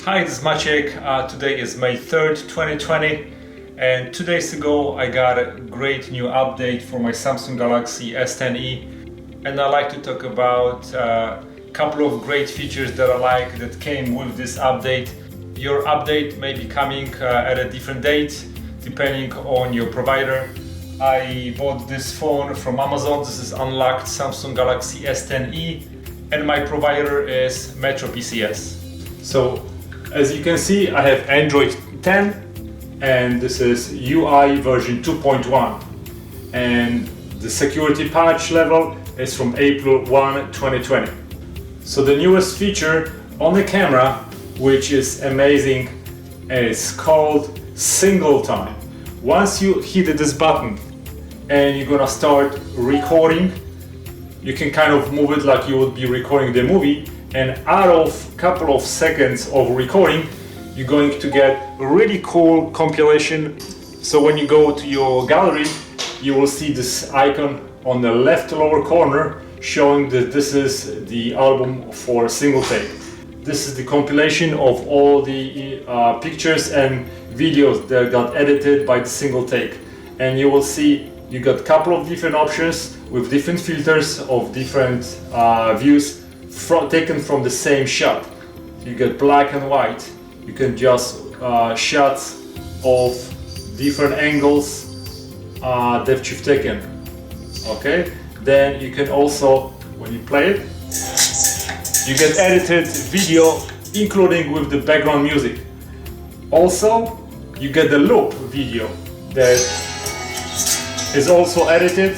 Hi, this is Maciej. Today is May 3rd, 2020, and 2 days ago I got a great new update for my Samsung Galaxy S10e, and I'd like to talk about a couple of great features that I like that came with this update. Your update may be coming at a different date depending on your provider. I bought this phone from Amazon. This is unlocked Samsung Galaxy S10e, and my provider is Metro PCS. So as you can see, I have Android 10 and this is UI version 2.1, and the security patch level is from April 1, 2020. So the newest feature on the camera, which is amazing, is called single time. Once you hit this button and you're gonna start recording, you can kind of move it like you would be recording the movie, and out of a couple of seconds of recording you're going to get a really cool compilation. So when you go to your gallery, you will see this icon on the left lower corner showing that this is the album for single take. This is the compilation of all the pictures and videos that got edited by the single take, and you will see you got a couple of different options with different filters of different views taken from the same shot. You get black and white. You can just shots of different angles that you've taken. Okay. Then you can also, when you play it, you get edited video, including with the background music. Also, you get the loop video that is also edited,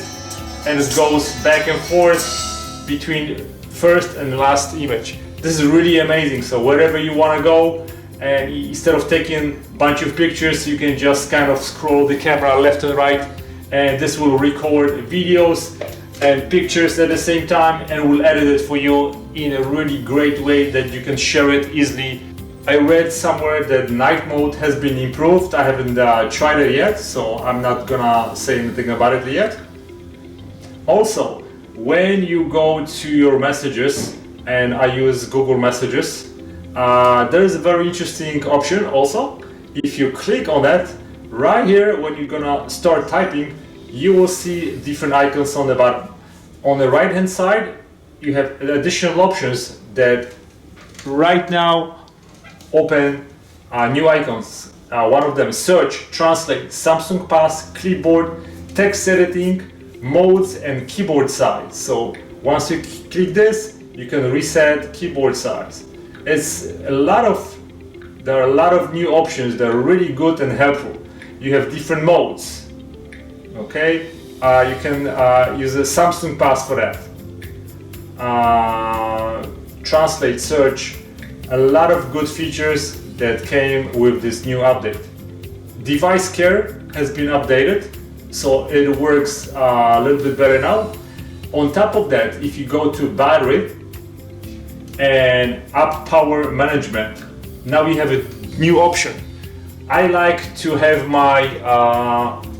and it goes back and forth between first and last image. This is really amazing. So wherever you want to go, and instead of taking a bunch of pictures, you can just kind of scroll the camera left and right, and this will record videos and pictures at the same time and will edit it for you in a really great way that you can share it easily. I read somewhere that night mode has been improved. I haven't tried it yet, so I'm not gonna say anything about it yet. Also, when you go to your messages, and I use Google Messages, there is a very interesting option also. If you click on that, right here when you're gonna start typing, you will see different icons on the bottom. On the right hand side, you have additional options that right now open new icons. One of them is search, translate, Samsung Pass, clipboard, text editing, modes, and keyboard size. So once you click this, you can reset keyboard size. There are a lot of new options that are really good and helpful. You have different modes. Okay, you can use a Samsung Pass for that. Translate, search, a lot of good features that came with this new update. Device care has been updated, so it works a little bit better now. On top of that, if you go to battery and app power management, now we have a new option. I like to have my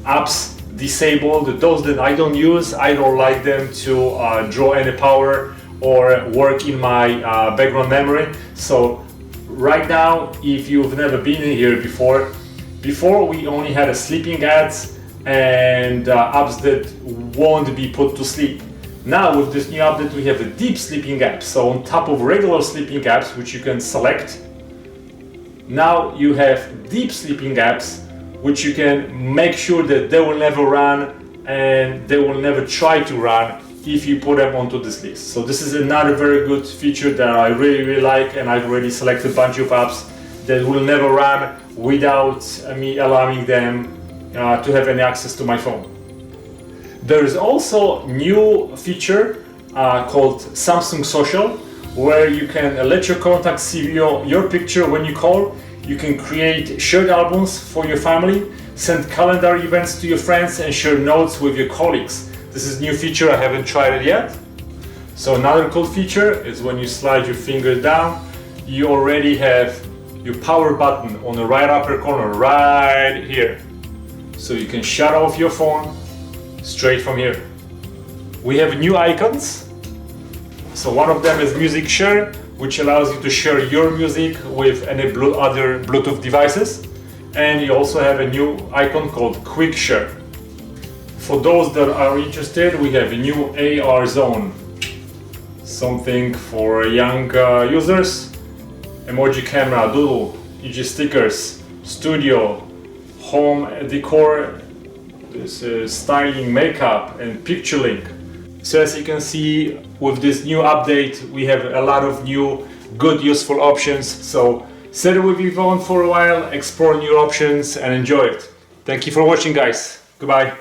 apps disabled, those that I don't use. I don't like them to draw any power or work in my background memory. So right now, if you've never been in here before we only had a sleeping ads and apps that won't be put to sleep. Now with this new update we have a deep sleeping app. So on top of regular sleeping apps, which you can select, now you have deep sleeping apps which you can make sure that they will never run and they will never try to run if you put them onto this list. So this is another very good feature that I really like, and I've already selected a bunch of apps that will never run without me allowing them to have any access to my phone. There is also a new feature called Samsung Social, where you can let your contacts see your picture when you call. You can create shared albums for your family, send calendar events to your friends, and share notes with your colleagues. This is a new feature, I haven't tried it yet. So another cool feature is when you slide your fingers down, you already have your power button on the right upper corner, right here. So you can shut off your phone straight from here. We have new icons. So one of them is music share, which allows you to share your music with any other Bluetooth devices. And you also have a new icon called Quick Share. For those that are interested, we have a new AR zone, something for young users. Emoji camera, doodle, UG stickers, studio, home decor, styling, makeup, and picture link. So as you can see, with this new update, we have a lot of new, good, useful options. So set it with your phone for a while, explore new options, and enjoy it. Thank you for watching, guys. Goodbye.